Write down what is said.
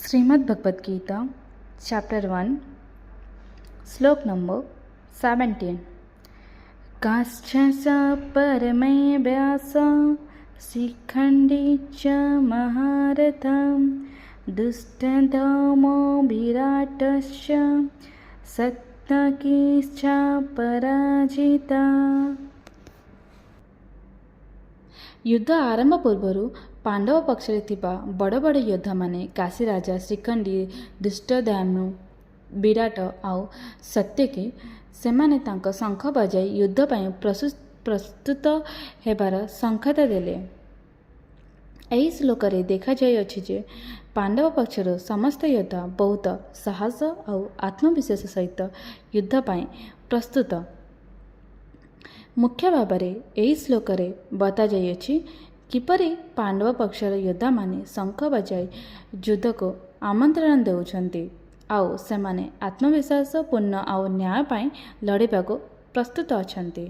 Srimad Bhagavad Gita, Chapter 1, Slok number 17. Kascha sa paramay vyasa Sikhandi cha maharata Dustadamo viratasya Sattakischa parajita. युद्ध आरंभ पूर्वरु पांडव पक्षरे थिबा बड़ बड़ योद्धा माने काशी राजा श्रीखंडी दुष्टद्युम्न विराट आउ सत्यकी सेमाने तांको शंख बजाई युद्ध पई प्रस्तुत हेबार संकेत देले। एही श्लोक रे देखा जायछि जे पांडव पक्षर समस्त योद्धा बहुत साहस आउ आत्मविश्वास सहित युद्ध पई प्रस्तुत। मुख्य भाव में यही श्लोक रे बता जाइए किपरि पांडव पक्षर योद्धा माने शंख बजाई युद्ध को आमंत्रण देउछन्ति आउ सेमाने आत्मविश्वास पूर्ण आउ न्याय पाई लड़िबा को प्रस्तुत अछन्ति।